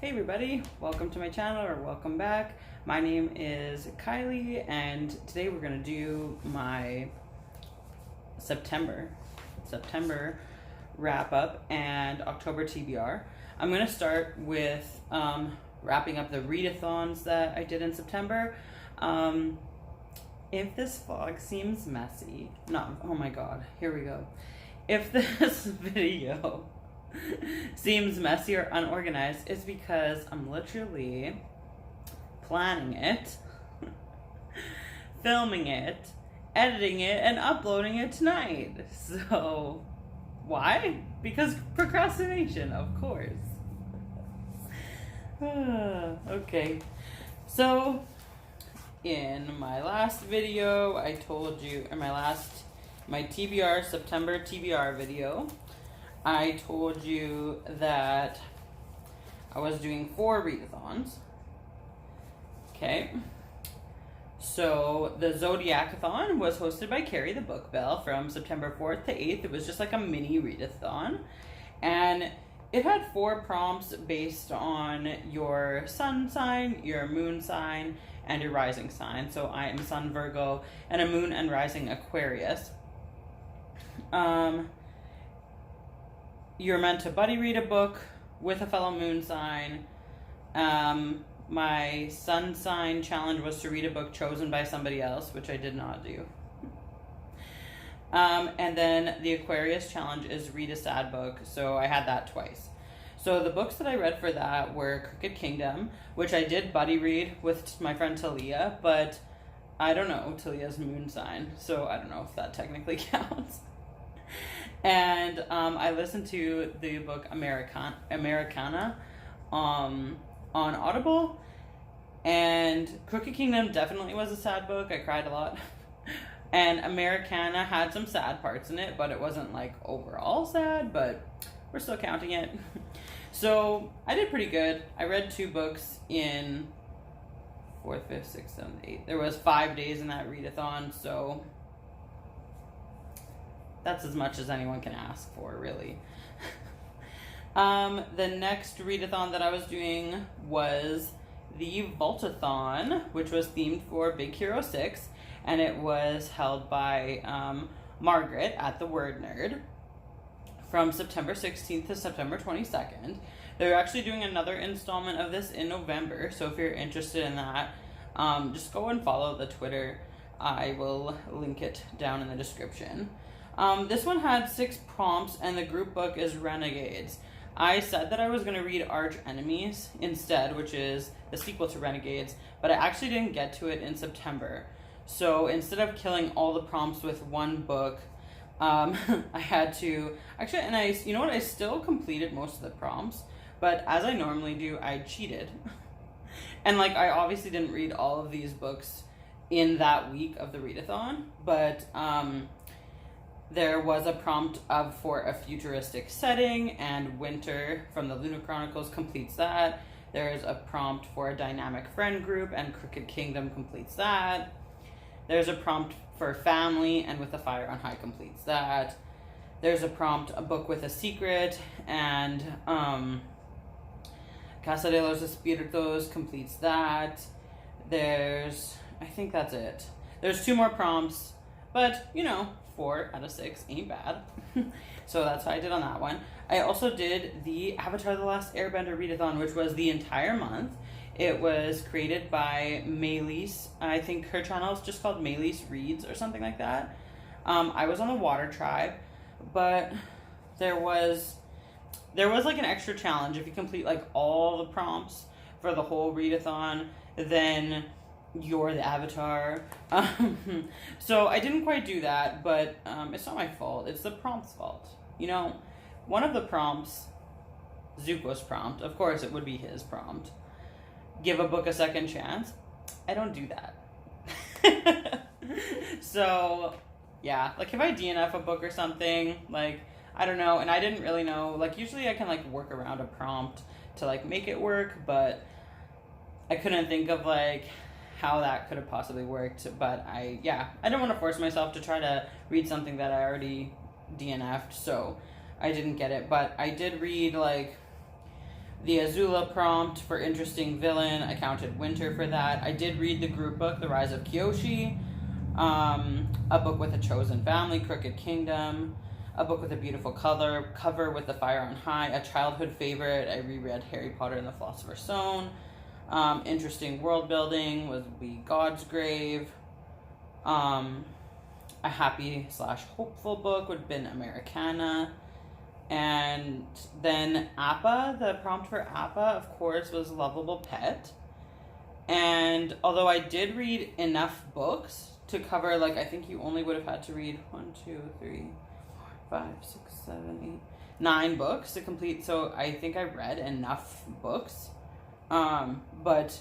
Hey everybody, welcome to my channel or welcome back. My name is Kylie and today we're going to do my September wrap up and October TBR. I'm going to start with wrapping up the readathons that I did in September. If this vlog seems messy, oh my god, here we go. If this video seems messy or unorganized, it's because I'm literally planning it, filming it, editing it, and uploading it tonight. So, why? Because procrastination, of course. Okay, so in my last video, I told you, in my TBR, September TBR video, I told you that I was doing 4 readathons. Okay. So the Zodiac-a-thon was hosted by Carrie the Book Bell from September 4th to 8th. It was just like a mini readathon. And it had 4 prompts based on your sun sign, your moon sign, and your rising sign. So I am Sun Virgo and a moon and rising Aquarius. You're meant to buddy read a book with a fellow moon sign. My sun sign challenge was to read a book chosen by somebody else, which I did not do. And then the Aquarius challenge is read a sad book, so I had that twice. So the books that I read for that were Crooked Kingdom, which I did buddy read with my friend Talia, but I don't know Talia's moon sign, so I don't know if that technically counts. And I listened to the book Americanah on Audible, and Crooked Kingdom definitely was a sad book. I cried a lot. And Americanah had some sad parts in it, but it wasn't like overall sad, but we're still counting it. So I did pretty good. I read 2 books in 4th, 5th, 6th, 7th, 8th. There was 5 days in that readathon, so that's as much as anyone can ask for, really. The next readathon that I was doing was the Vault-a-thon, which was themed for Big Hero 6, and it was held by Margaret at the Word Nerd from September 16th to September 22nd. They're actually doing another installment of this in November, so if you're interested in that, just go and follow the Twitter. I will link it down in the description. This one had 6 prompts, and the group book is Renegades. I said that I was going to read Arch Enemies instead, which is the sequel to Renegades, but I actually didn't get to it in September. So instead of killing all the prompts with one book, I had to actually, and you know what, I still completed most of the prompts, but as I normally do, I cheated. And like, I obviously didn't read all of these books in that week of the readathon, but there was a prompt for a futuristic setting, and Winter from the Lunar Chronicles completes that. There's a prompt for a dynamic friend group, and Crooked Kingdom completes that. There's a prompt for family, and With the Fire on High completes that. There's a prompt, a book with a secret, and Casa de los Espíritus completes that. I think that's it. There's 2 more prompts, but, you know, 4 out of 6 ain't bad. So that's how I did on that one. I also did the Avatar The Last Airbender readathon, which was the entire month. It was created by Maylise. I think her channel is just called Maylise Reads or something like that. I was on the Water Tribe, but there was like an extra challenge. If you complete like all the prompts for the whole readathon, then you're the avatar. So I didn't quite do that, but it's not my fault. It's the prompt's fault. You know, one of the prompts, Zuko's prompt, of course it would be his prompt. Give a book a second chance. I don't do that. So, yeah, like if I DNF a book or something, like, I don't know, and I didn't really know, like usually I can like work around a prompt to like make it work, but I couldn't think of like how that could have possibly worked. But I don't want to force myself to try to read something that I already DNF'd, so I didn't get it. But I did read like The Azula prompt for interesting villain, I counted Winter for that. I did read the group book, The Rise of Kyoshi, a book with a chosen family, Crooked Kingdom, a book with a beautiful cover with the fire on high, a childhood favorite. I reread Harry Potter and the Philosopher's Stone. Interesting world building would be God's Grave. A happy / hopeful book would have been Americanah. And then Appa, the prompt for Appa, of course, was Lovable Pet. And although I did read enough books to cover, like, I think you only would have had to read 1, 2, 3, 4, 5, 6, 7, 8, 9 books to complete. So I think I read enough books. But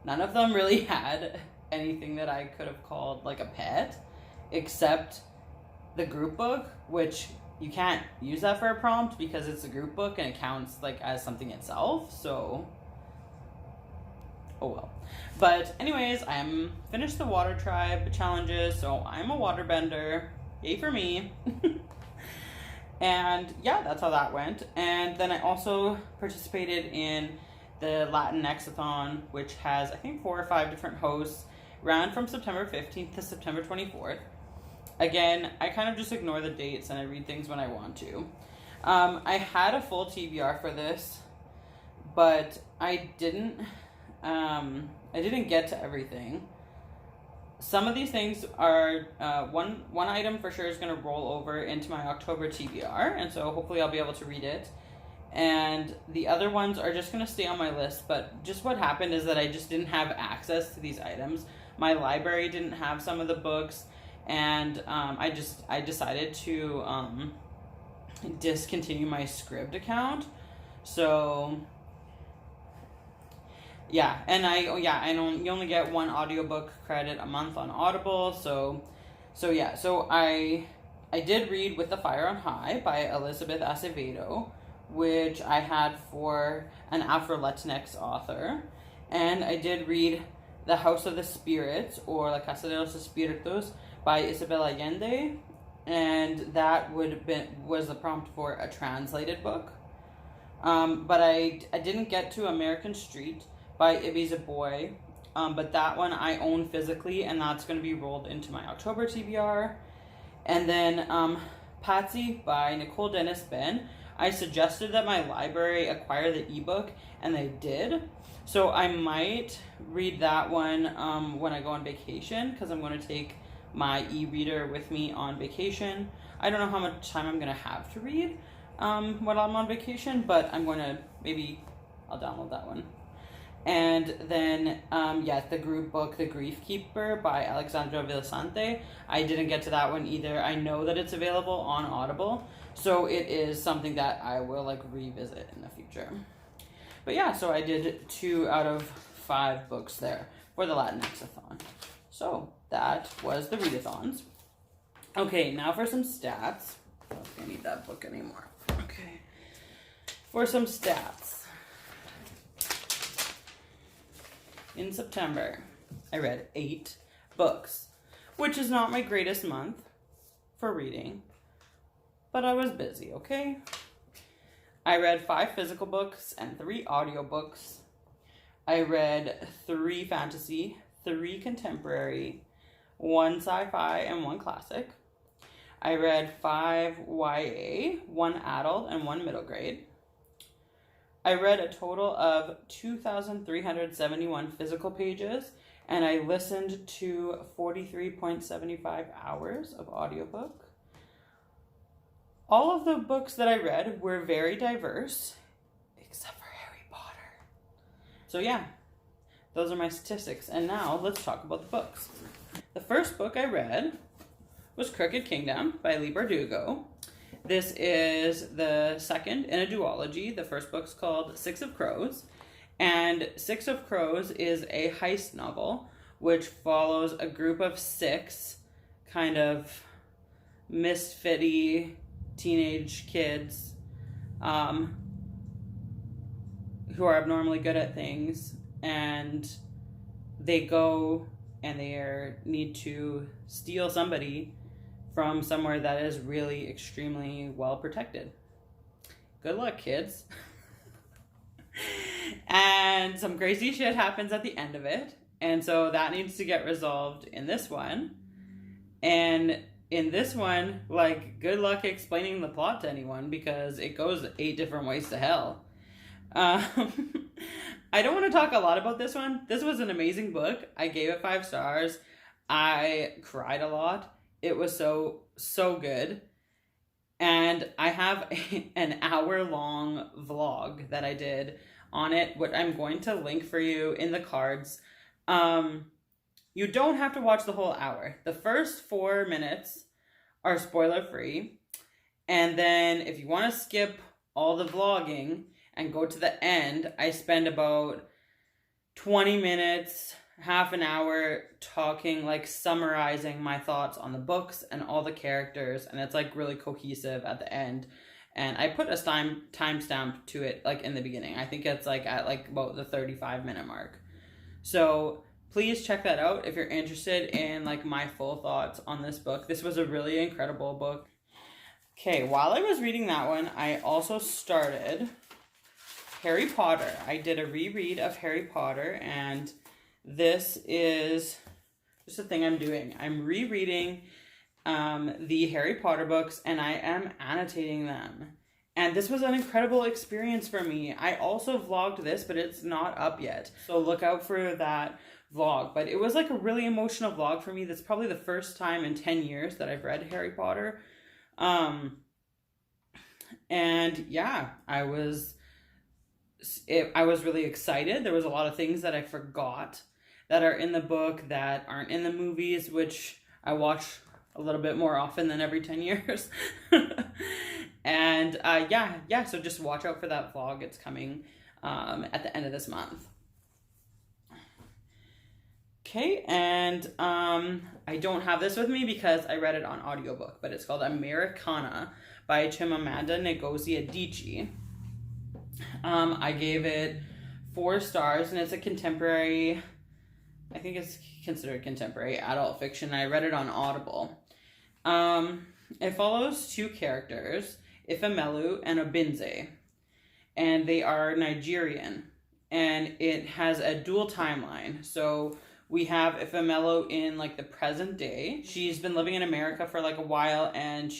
none of them really had anything that I could have called like a pet, except the group book, which you can't use that for a prompt because it's a group book and it counts like as something itself. So, oh well. But anyways, I'm finished the water tribe challenges, so I'm a waterbender. Yay for me. And yeah, that's how that went. And then I also participated in the Latinx-a-thon, which has I think 4 or 5 different hosts, ran from September 15th to September 24th. Again, I kind of just ignore the dates and I read things when I want to. I had a full TBR for this, but I didn't get to everything. Some of these things are, one item for sure is going to roll over into my October TBR, and so hopefully I'll be able to read it. And the other ones are just going to stay on my list, but just what happened is that I just didn't have access to these items. My library didn't have some of the books, and I decided to discontinue my Scribd account. So yeah, and you only get 1 audiobook credit a month on Audible. So I did read With the Fire on High by Elizabeth Acevedo, which I had for an Afro-Latinx author, and I did read The House of the Spirits, or La Casa de los Espíritus, by Isabel Allende, and that was the prompt for a translated book. But I didn't get to American Street by Ibiza Boy, but that one I own physically, and that's going to be rolled into my October TBR. And then Patsy by Nicole Dennis Ben. I suggested that my library acquire the ebook, and they did. So I might read that one when I go on vacation, because I'm going to take my e-reader with me on vacation. I don't know how much time I'm going to have to read when I'm on vacation, but I'll download that one. And then, the group book, The Grief Keeper by Alexandra Villasante. I didn't get to that one either. I know that it's available on Audible, so it is something that I will revisit in the future. But yeah, so I did 2 out of 5 books there for the Latinx-a-thon. So that was the readathons. Okay, now for some stats. I don't need that book anymore. Okay. For some stats. In September, I read 8 books, which is not my greatest month for reading, but I was busy, okay? I read 5 physical books and 3 audiobooks. I read 3 fantasy, 3 contemporary, 1 sci-fi, and 1 classic. I read 5 YA, 1 adult, and 1 middle grade. I read a total of 2,371 physical pages, and I listened to 43.75 hours of audiobook. All of the books that I read were very diverse, except for Harry Potter. So yeah, those are my statistics. And now let's talk about the books. The first book I read was Crooked Kingdom by Leigh Bardugo. This is the second in a duology. The first book's called 6 of Crows, and 6 of Crows is a heist novel which follows a group of 6 kind of misfitty teenage kids who are abnormally good at things, and they go and they need to steal somebody from somewhere that is really extremely well protected. Good luck, kids. And some crazy shit happens at the end of it. And so that needs to get resolved in this one. And in this one, like, good luck explaining the plot to anyone because it goes 8 different ways to hell. I don't want to talk a lot about this one. This was an amazing book. I gave it 5 stars. I cried a lot. It was so good. And I have an hour-long vlog that I did on it, which I'm going to link for you in the cards. You don't have to watch the whole hour. The first 4 minutes are spoiler-free. And then if you want to skip all the vlogging and go to the end, I spend about 20 minutes, half an hour talking, like summarizing my thoughts on the books and all the characters, and it's like really cohesive at the end. And I put a timestamp to it like in the beginning. I think it's like at like about the 35-minute mark. So please check that out if you're interested in like my full thoughts on this book. This was a really incredible book. Okay, while I was reading that one, I also started Harry Potter. I did a reread of Harry Potter, and this is just a thing I'm doing. I'm rereading the Harry Potter books, and I am annotating them. And this was an incredible experience for me. I also vlogged this, but it's not up yet. So look out for that vlog. But it was like a really emotional vlog for me. That's probably the first time in 10 years that I've read Harry Potter. And yeah, I was really excited. There was a lot of things that I forgot that are in the book that aren't in the movies, which I watch a little bit more often than every 10 years. And yeah, so just watch out for that vlog. It's coming at the end of this month. Okay, and I don't have this with me because I read it on audiobook, but it's called Americanah by Chimamanda Ngozi Adichie. I gave it 4 stars, and it's a contemporary, I think it's considered contemporary adult fiction. I read it on Audible. It follows 2 characters, Ifemelu and Obinze, and they are Nigerian, and it has a dual timeline. So we have Ifemelu in like the present day. She's been living in America for like a while, and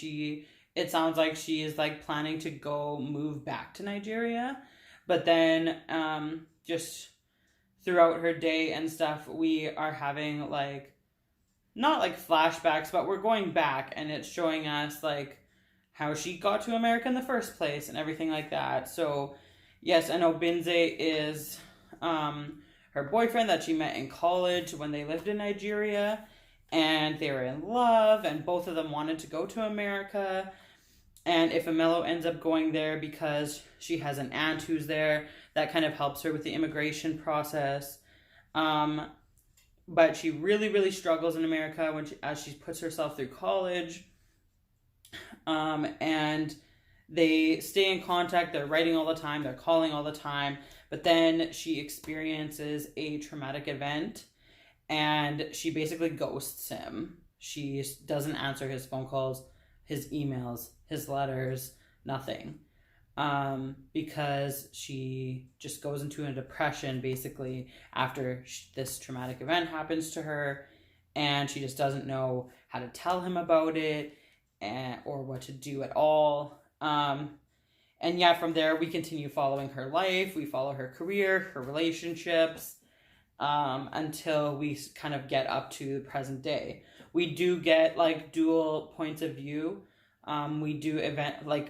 it sounds like she is like planning to go move back to Nigeria. But then just throughout her day and stuff, we are having like, not like flashbacks, but we're going back, and it's showing us like how she got to America in the first place and everything like that. So yes, and Obinze is her boyfriend that she met in college when they lived in Nigeria, and they were in love, and both of them wanted to go to America. And Ifemelu ends up going there because she has an aunt who's there that kind of helps her with the immigration process. But she really, really struggles in America as she puts herself through college. And they stay in contact. They're writing all the time. They're calling all the time. But then she experiences a traumatic event, and she basically ghosts him. She doesn't answer his phone calls, his emails, his letters, nothing. Because she just goes into a depression basically after this traumatic event happens to her, and she just doesn't know how to tell him about it or what to do at all. And yeah, from there we continue following her life. We follow her career, her relationships, until we kind of get up to the present day. We do get like dual points of view. We do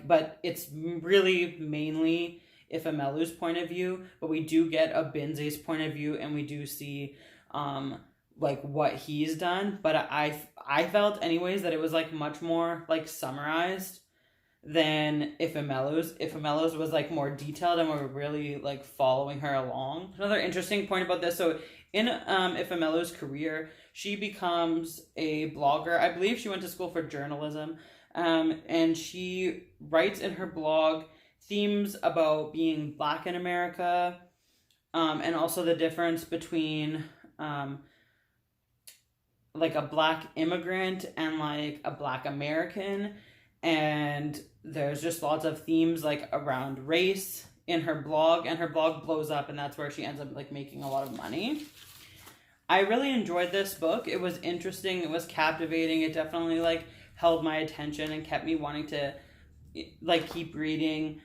but it's really mainly Ifemelu's point of view, but we do get Obinze's point of view, and we do see like what he's done. But I felt anyways that it was like much more like summarized than Ifemelu's. Ifemelu's was like more detailed, and we're really like following her along. Another interesting point about this, so in Ifemelu's career, she becomes a blogger. I believe she went to school for journalism. And she writes in her blog themes about being Black in America, and also the difference between like a Black immigrant and like a Black American. And there's just lots of themes like around race in her blog, and her blog blows up, and that's where she ends up like making a lot of money. I really enjoyed this book. It was interesting. It was captivating. It definitely like held my attention and kept me wanting to like keep reading.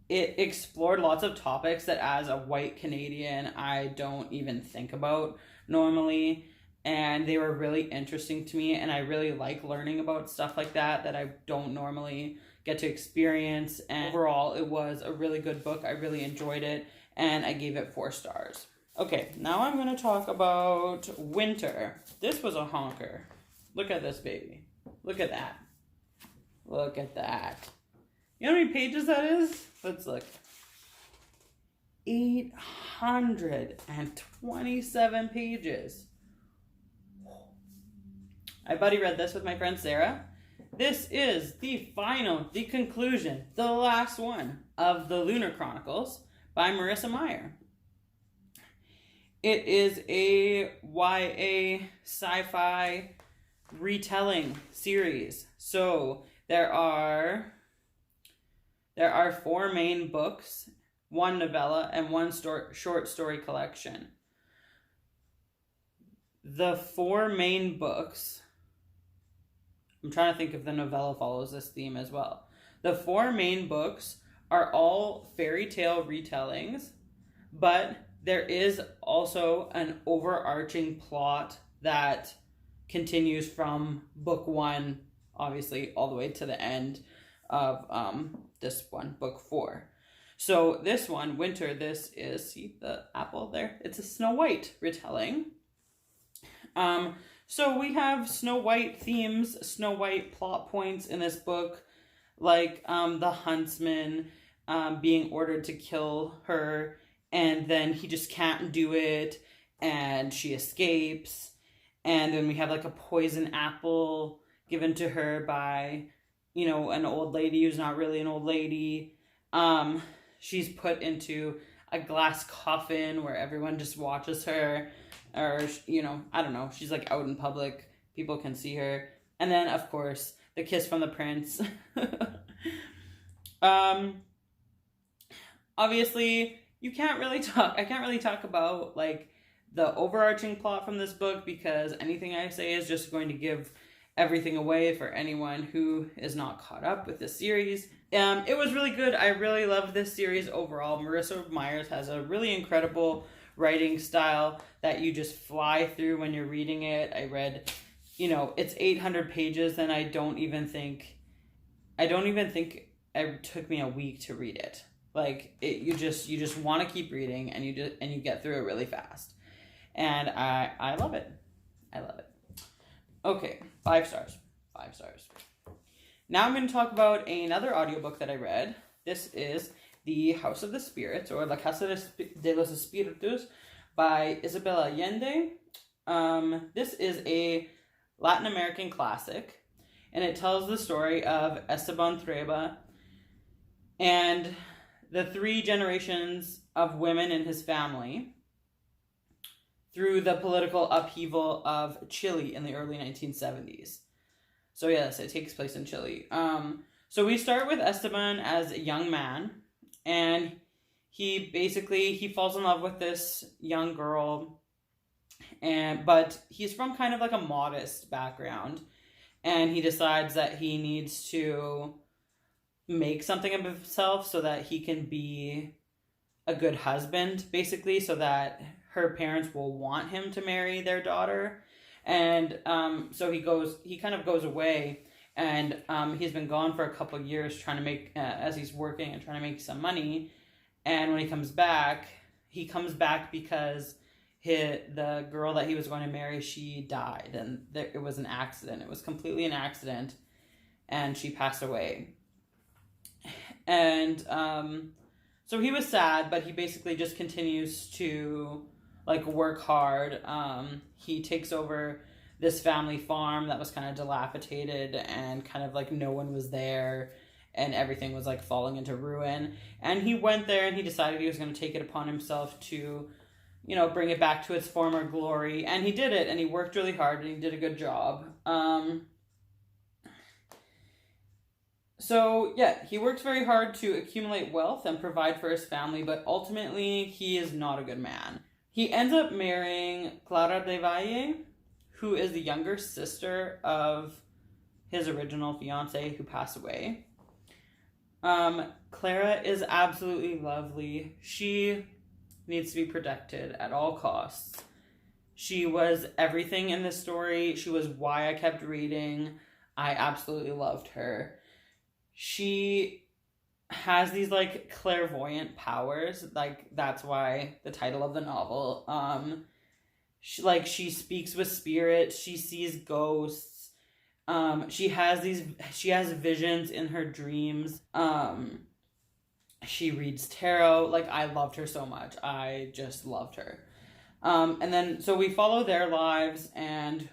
It explored lots of topics that as a white Canadian, I don't even think about normally. And they were really interesting to me. And I really like learning about stuff like that I don't normally get to experience. And overall, it was a really good book. I really enjoyed it. And I gave it 4 stars. Okay, now I'm going to talk about Winter. This was a honker. Look at this baby. Look at that. Look at that. You know how many pages that is? Let's look. 827 pages. I buddy read this with my friend Sarah. This is the conclusion, the last one of the Lunar Chronicles by Marissa Meyer. It is a YA sci-fi retelling series. So there are 4 main books, 1 novella, and 1 short story collection. The 4 main books, I'm trying to think if the novella follows this theme as well. The 4 main books are all fairy tale retellings, but there is also an overarching plot that continues from book 1, obviously, all the way to the end of this one, book 4. So this one, Winter, this is, see the apple there? It's a Snow White retelling. So we have Snow White themes, Snow White plot points in this book, like the huntsman being ordered to kill her, and then he just can't do it, and she escapes. And then we have like a poison apple given to her by, you know, an old lady who's not really an old lady. She's put into a glass coffin where everyone just watches her. Or, you know, I don't know. She's like out in public. People can see her. And then, of course, the kiss from the prince. Obviously, I can't really talk about like the overarching plot from this book, because anything I say is just going to give everything away for anyone who is not caught up with this series. It was really good. I really loved this series overall. Marissa Meyer has a really incredible writing style that you just fly through when you're reading it. I read, you know, it's 800 pages, and I don't even think it took me a week to read it. Like you just want to keep reading, and you get through it really fast. And I love it. I love it. Okay, 5 stars. 5 stars. Now I'm going to talk about another audiobook that I read. This is The House of the Spirits, or La Casa de los Espíritus, by Isabel Allende. This is a Latin American classic, and it tells the story of Esteban Treba and the 3 generations of women in his family through the political upheaval of Chile in the early 1970s. So yes, it takes place in Chile. So we start with Esteban as a young man, and he falls in love with this young girl, but he's from kind of like a modest background, and he decides that he needs to make something of himself so that he can be a good husband, basically, so that her parents will want him to marry their daughter. And so he kind of goes away, and he's been gone for a couple of years trying to make, as he's working and trying to make some money. And when he comes back because the girl that he was going to marry, she died, and it was an accident. It was completely an accident, and she passed away. And so he was sad, but he basically just continues to like work hard. He takes over this family farm that was kind of dilapidated, and kind of like no one was there, and everything was like falling into ruin. And he went there, and he decided he was going to take it upon himself to, you know, bring it back to its former glory. And he did it, and he worked really hard, and he did a good job. So, yeah, he works very hard to accumulate wealth and provide for his family, but ultimately, he is not a good man. He ends up marrying Clara de Valle, who is the younger sister of his original fiance who passed away. Clara is absolutely lovely. She needs to be protected at all costs. She was everything in this story. She was why I kept reading. I absolutely loved her. She has these like clairvoyant powers. Like that's why the title of the novel. She speaks with spirits. She sees ghosts. She has visions in her dreams. She reads tarot. Like I loved her so much. I just loved her. And then so we follow their lives and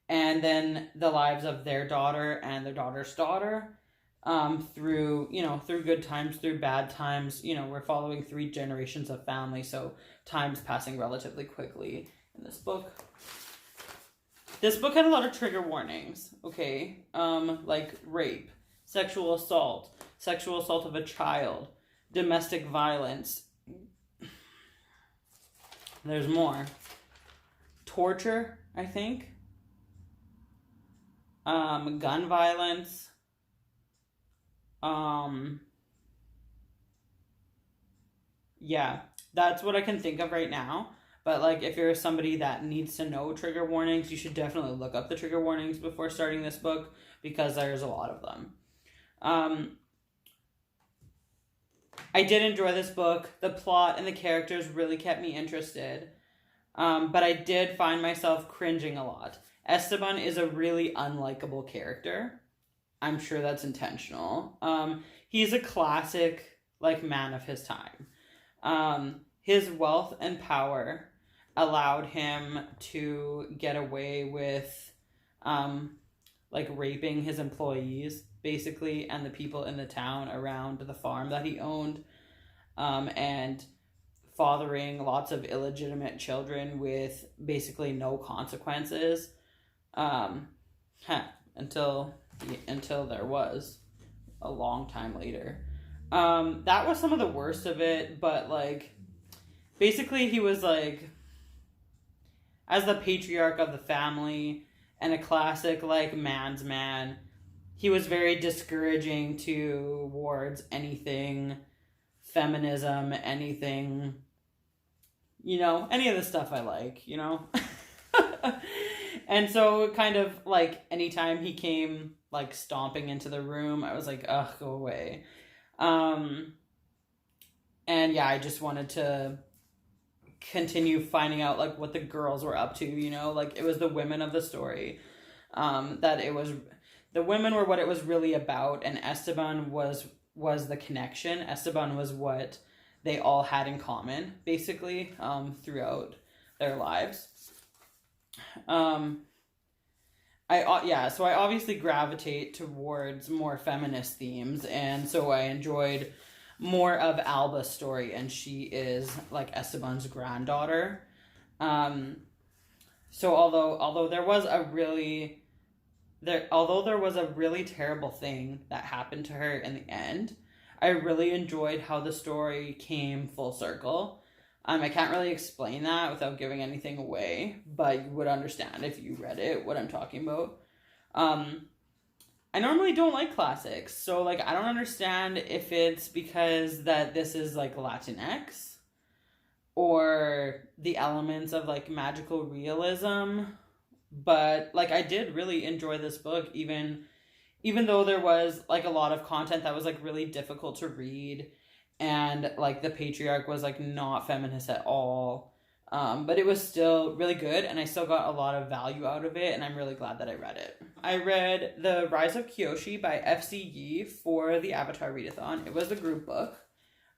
then the lives of their daughter and their daughter's daughter. Through good times, through bad times. We're following 3 generations of family, so time's passing relatively quickly in this book. This book had a lot of trigger warnings, okay? Like rape, sexual assault of a child, domestic violence. There's more. Torture, I think. Gun violence. Yeah, that's what I can think of right now. But like, if you're somebody that needs to know trigger warnings, you should definitely look up the trigger warnings before starting this book because there's a lot of them. I did enjoy this book. The plot and the characters really kept me interested. But I did find myself cringing a lot. Esteban is a really unlikable character. I'm sure that's intentional. He's a classic, like, man of his time. His wealth and power allowed him to get away with, like, raping his employees, basically, and the people in the town around the farm that he owned, and fathering lots of illegitimate children with basically no consequences, until there was a long time later. That was some of the worst of it, but like basically he was like, as the patriarch of the family and a classic like man's man, he was very discouraging towards anything feminism, anything, any of the stuff I like, And so kind of like anytime he came like stomping into the room, I was like, ugh, go away. And yeah, I just wanted to continue finding out like what the girls were up to, like it was the women of the story. The women were what it was really about, and Esteban was the connection. Esteban was what they all had in common, basically, throughout their lives. So I obviously gravitate towards more feminist themes, and so I enjoyed more of Alba's story, and she is like Esteban's granddaughter. So although there was a really terrible thing that happened to her in the end, I really enjoyed how the story came full circle. I can't really explain that without giving anything away, but you would understand if you read it, what I'm talking about. I normally don't like classics, so like I don't understand if it's because that this is like Latinx or the elements of like magical realism, but like I did really enjoy this book, even though there was like a lot of content that was like really difficult to read. And, like, the patriarch was, like, not feminist at all. But it was still really good, and I still got a lot of value out of it, and I'm really glad that I read it. I read The Rise of Kyoshi by F.C. Yee for the Atla Read-a-thon. It was a group book.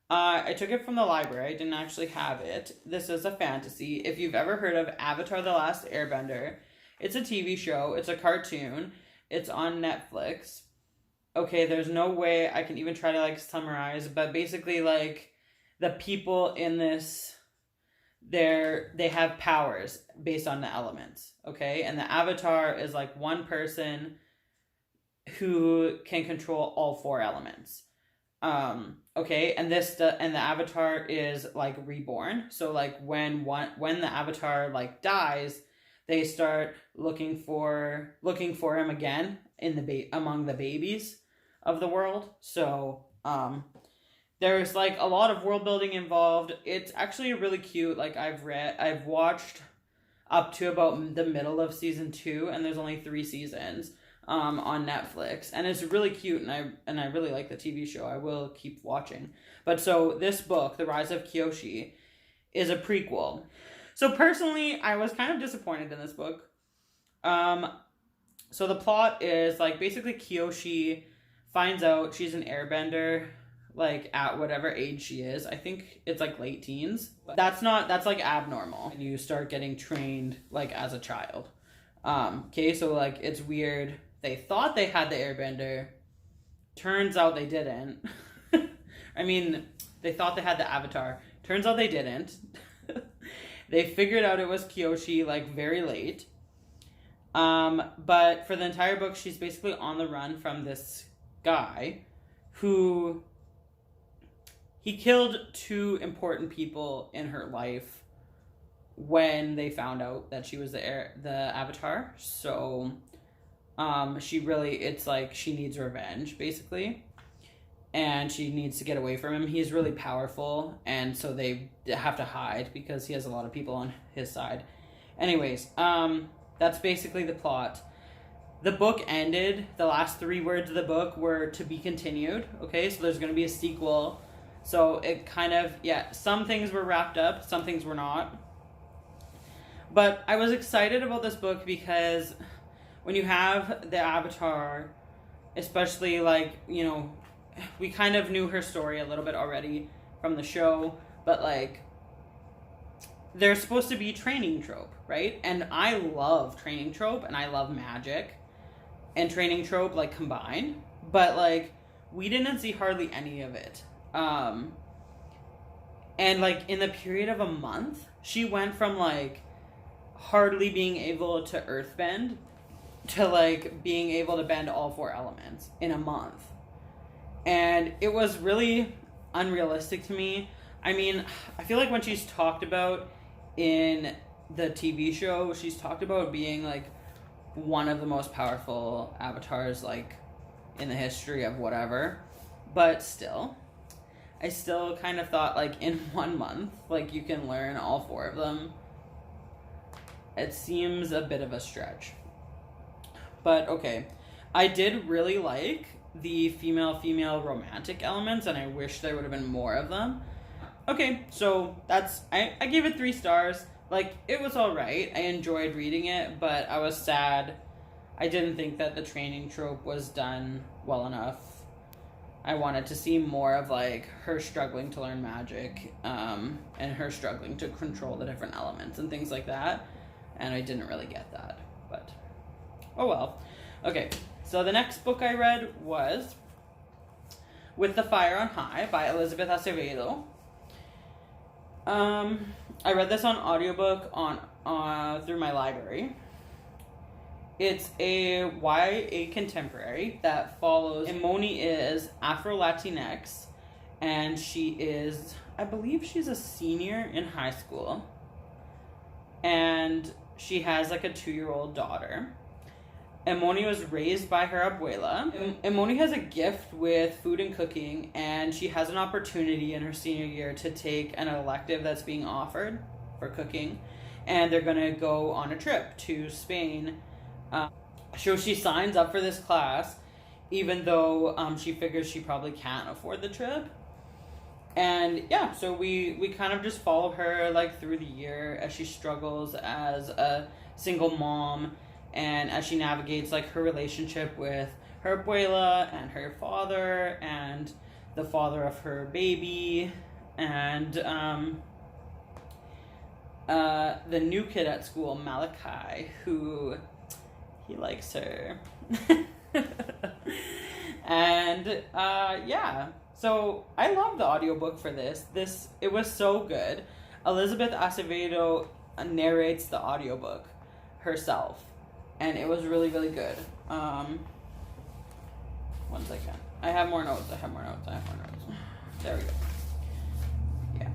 I took it from the library. I didn't actually have it. This is a fantasy. If you've ever heard of Avatar: The Last Airbender, it's a TV show. It's a cartoon. It's on Netflix. Okay, there's no way I can even try to, like, summarize, but basically, like, the people in this, they have powers based on the elements, okay? And the avatar is, like, one person who can control all four elements. Okay, and the avatar is like reborn. So like when the avatar like dies, they start looking for him again in among the babies of the world. So there's like a lot of world building involved. It's actually really cute. Like I've watched up to about the middle of season 2, and there's only 3 seasons on Netflix, and it's really cute, and I really like the TV show. I will keep watching. But so this book, The Rise of Kyoshi, is a prequel. So personally, I was kind of disappointed in this book. So the plot is like basically Kyoshi finds out she's an airbender like at whatever age she is. I think it's like late teens. But that's like abnormal. And you start getting trained like as a child. Okay, so like it's weird. They thought they had the airbender. Turns out they didn't. I mean, they thought they had the avatar. Turns out they didn't. They figured out it was Kyoshi like very late. But for the entire book, she's basically on the run from this guy who he killed 2 important people in her life when they found out that she was the avatar. So it's like she needs revenge basically, and she needs to get away from him. He's really powerful, and so they have to hide because he has a lot of people on his side. Anyways, that's basically the plot. The book ended. The last 3 words of the book were "to be continued." Okay, so there's going to be a sequel. So it kind of, some things were wrapped up, some things were not. But I was excited about this book because when you have the avatar, especially like, you know, we kind of knew her story a little bit already from the show, but like there's supposed to be training trope, right? And I love training trope, and I love magic and training trope like combined, but like we didn't see hardly any of it. And like in the period of a month, she went from like hardly being able to earthbend to like being able to bend all 4 elements in a month. And it was really unrealistic to me. I mean, I feel like when she's talked about in the TV show, she's talked about being like one of the most powerful avatars like in the history of whatever. But still, I still kind of thought like in 1 month, like you can learn all 4 of them. It seems a bit of a stretch. But okay, I did really like the female-female romantic elements, and I wish there would have been more of them. Okay, so I gave it 3 stars. Like, it was alright. I enjoyed reading it, but I was sad. I didn't think that the training trope was done well enough. I wanted to see more of, like, her struggling to learn magic, and her struggling to control the different elements and things like that. And I didn't really get that, but oh well. Okay, so the next book I read was With the Fire on High by Elizabeth Acevedo. I read this on audiobook through my library. It's a YA contemporary that follows. Imoni is Afro-Latinx, and she is, I believe she's a senior in high school. And she has like a 2-year-old daughter. Imoni was raised by her abuela. Imoni has a gift with food and cooking, and she has an opportunity in her senior year to take an elective that's being offered for cooking, and they're going to go on a trip to Spain. So she signs up for this class, even though she figures she probably can't afford the trip. And yeah, so we kind of just follow her like through the year as she struggles as a single mom, and as she navigates like her relationship with her abuela and her father and the father of her baby, and the new kid at school, Malachi, who he likes her. And yeah, so I love the audiobook for this. It was so good. Elizabeth Acevedo narrates the audiobook herself, and it was really, really good. 1 second. I have more notes. There we go. Yeah.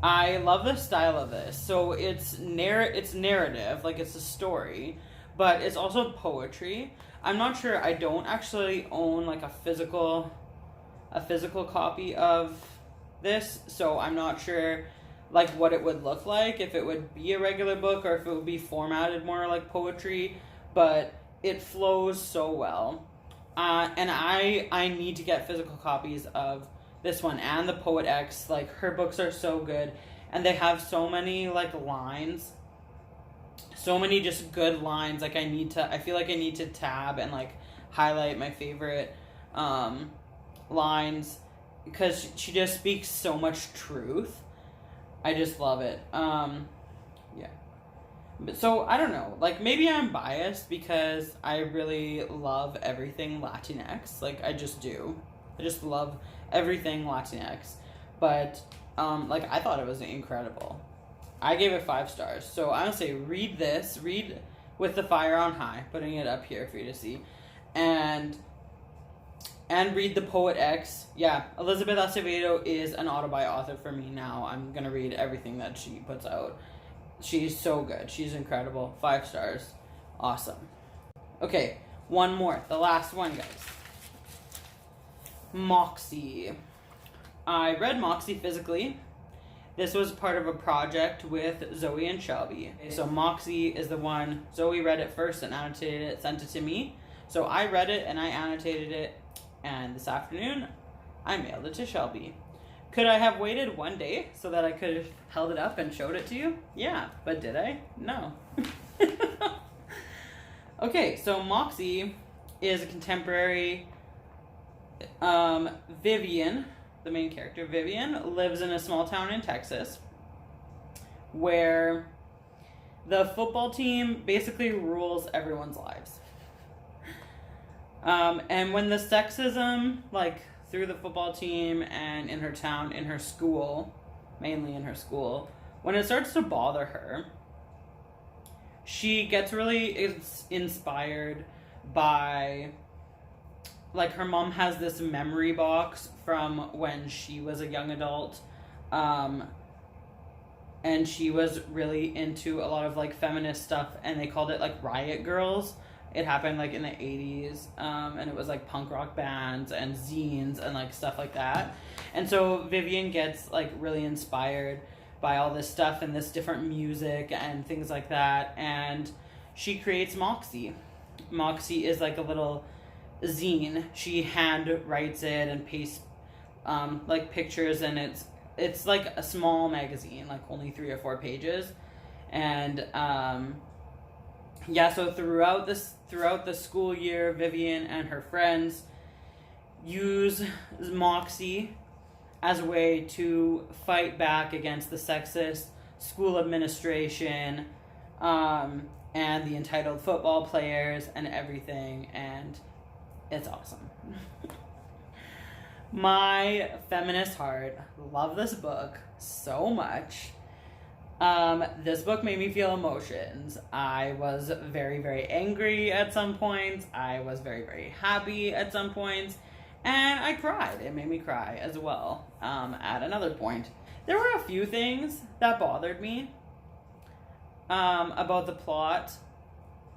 I love the style of this. So it's narrative, like it's a story, but it's also poetry. I'm not sure. I don't actually own like a physical copy of this, so I'm not sure like what it would look like, if it would be a regular book or if it would be formatted more like poetry, but it flows so well. And I need to get physical copies of this one and the Poet X. Like, her books are so good, and they have so many like lines, so many just good lines. Like, I feel like I need to tab and like highlight my favorite lines, because she just speaks so much truth. I just love it. Yeah. But so, I don't know. Like, maybe I'm biased because I really love everything Latinx. Like, I just do. I just love everything Latinx. But, like, I thought it was incredible. I gave it 5 stars. So, I would say read this. Read With the Fire on High. Putting it up here for you to see. And read the Poet X. Yeah, Elizabeth Acevedo is an autobi author for me now. I'm going to read everything that she puts out. She's so good. She's incredible. 5 stars. Awesome. Okay, one more. The last one, guys. Moxie. I read Moxie physically. This was part of a project with Zoe and Shelby. So Moxie is the one, Zoe read it first and annotated it, sent it to me. So I read it and I annotated it. And this afternoon, I mailed it to Shelby. Could I have waited 1 day so that I could have held it up and showed it to you? Yeah, but did I? No. Okay, so Moxie is a contemporary. Vivian, the main character, Vivian, lives in a small town in Texas where the football team basically rules everyone's lives. And when the sexism, like, through the football team and in her town, in her school, mainly in her school, when it starts to bother her, she gets really inspired by, like, her mom has this memory box from when she was a young adult, and she was really into a lot of, like, feminist stuff, and they called it, like, Riot Girls. It happened, like, in the 80s, and it was, like, punk rock bands and zines and, like, stuff like that. And so Vivian gets, like, really inspired by all this stuff and this different music and things like that, and she creates Moxie. Moxie is, like, a little zine. She hand writes it and pastes, like, pictures, and it's, like, a small magazine, like, only 3 or 4 pages, and, yeah, so throughout the school year, Vivian and her friends use Moxie as a way to fight back against the sexist school administration, and the entitled football players and everything, and it's awesome. My feminist heart loved this book so much. This book made me feel emotions. I was very, very angry at some points. I was very, very happy at some points. And I cried. It made me cry as well, at another point. There were a few things that bothered me, about the plot.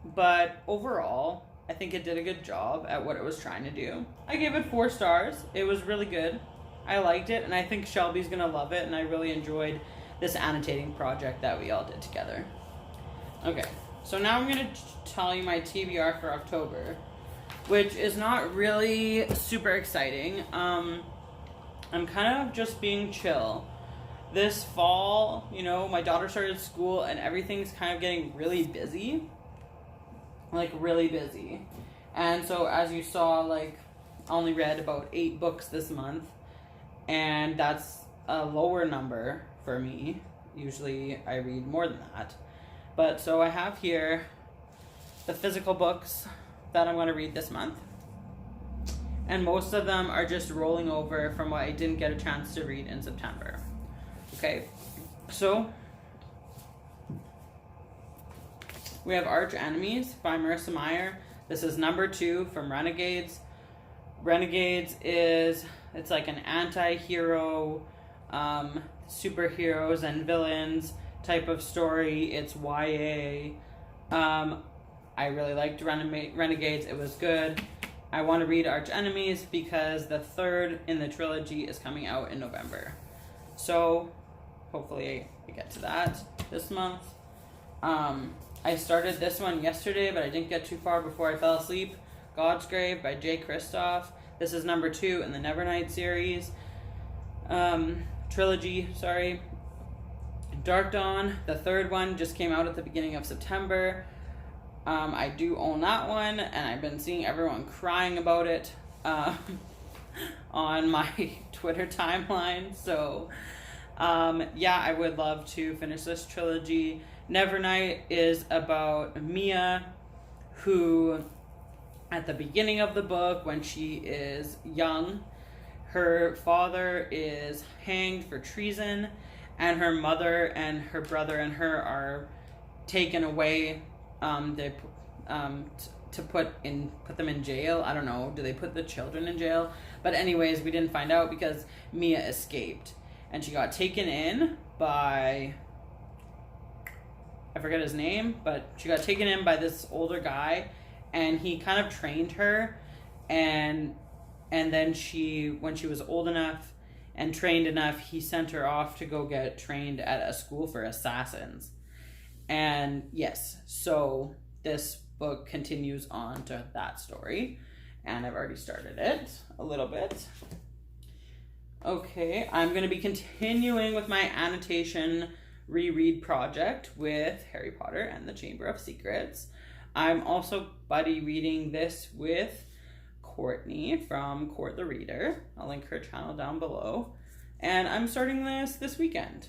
But overall, I think it did a good job at what it was trying to do. I gave it 4 stars. It was really good. I liked it, and I think Shelby's gonna love it, and I really enjoyed this annotating project that we all did together. Okay, so now I'm going to tell you my TBR for October, which is not really super exciting. I'm kind of just being chill. This fall, you know, my daughter started school and everything's kind of getting really busy. Like, really busy. And so, as you saw, like, I only read about 8 books this month, and that's a lower number for me. Usually I read more than that. But so I have here the physical books that I'm going to read this month. And most of them are just rolling over from what I didn't get a chance to read in September. Okay, so we have Arch Enemies by Marissa Meyer. This is number 2 from Renegades. Renegades it's like an anti-hero, superheroes and villains type of story. It's YA. I really liked Renegades. It was good. I want to read Arch Enemies because the third in the trilogy is coming out in November. So hopefully I get to that this month. I started this one yesterday, but I didn't get too far before I fell asleep. God's Grave by Jay Kristoff. This is number 2 in the Nevernight series. Trilogy, sorry. Dark Dawn, the third one, just came out at the beginning of September. I do own that one, and I've been seeing everyone crying about it on my Twitter timeline. So, yeah, I would love to finish this trilogy. Nevernight is about Mia, who, at the beginning of the book, when she is young, her father is hanged for treason, and her mother and her brother and her are taken away. To put them in jail. I don't know. Do they put the children in jail? But anyways, we didn't find out because Mia escaped, and she got taken in by, I forget his name, but she got taken in by this older guy, and he kind of trained her, and then when she was old enough and trained enough, he sent her off to go get trained at a school for assassins. And yes, so this book continues on to that story, and I've already started it a little bit. Okay, I'm going to be continuing with my annotation reread project with Harry Potter and the Chamber of Secrets. I'm also buddy reading this with Courtney from Court the Reader. I'll link her channel down below. And I'm starting this weekend.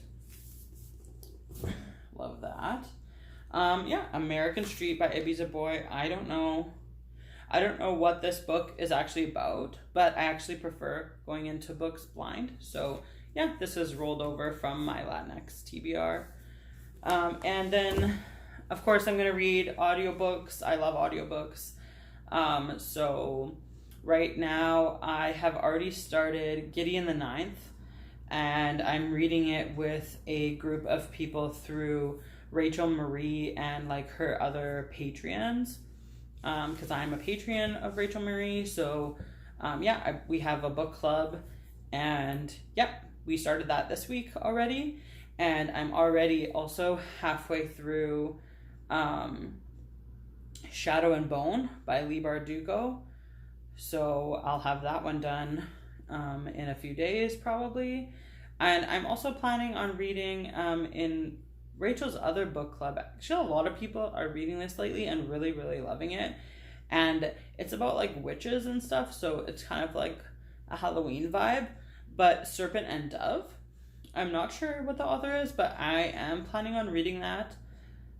Love that. Yeah, American Street by Ibby's a Boy. I don't know what this book is actually about, but I actually prefer going into books blind. So yeah, this is rolled over from my Latinx TBR. And then, of course, I'm going to read audiobooks. I love audiobooks. So right now I have already started Gideon the Ninth, and I'm reading it with a group of people through Rachel Marie and like her other Patreons, because I'm a Patreon of Rachel Marie. So yeah, we have a book club, and yep, we started that this week already, and I'm already also halfway through Shadow and Bone by Leigh Bardugo. So I'll have that one done in a few days probably. And I'm also planning on reading in Rachel's other book club. Actually, a lot of people are reading this lately and really, really loving it. And it's about like witches and stuff, so it's kind of like a Halloween vibe, but Serpent and Dove. I'm not sure what the author is, but I am planning on reading that,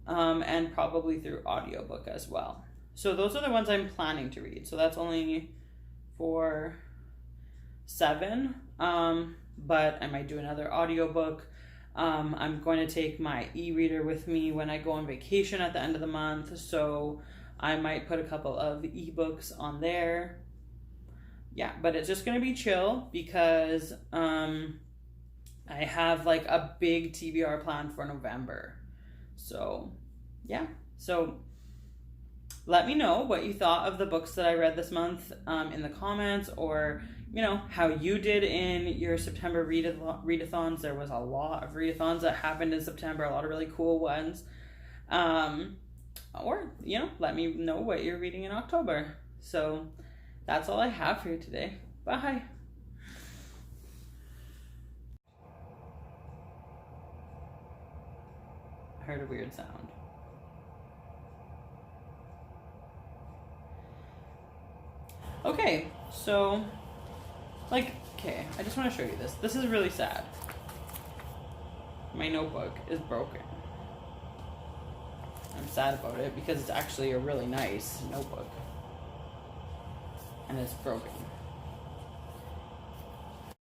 and probably through audiobook as well. So those are the ones I'm planning to read. So that's only for 7, but I might do another audiobook. I'm going to take my e-reader with me when I go on vacation at the end of the month, so I might put a couple of ebooks on there. Yeah, but it's just going to be chill because I have like a big TBR plan for November. So yeah, so let me know what you thought of the books that I read this month in the comments, or you know, how you did in your September readathons. There was a lot of readathons that happened in September, a lot of really cool ones. Or, you know, let me know what you're reading in October. So that's all I have for you today. Bye. I heard a weird sound. Okay, so okay, I just want to show you this. This is really sad. My notebook is broken. I'm sad about it because it's actually a really nice notebook. And it's broken.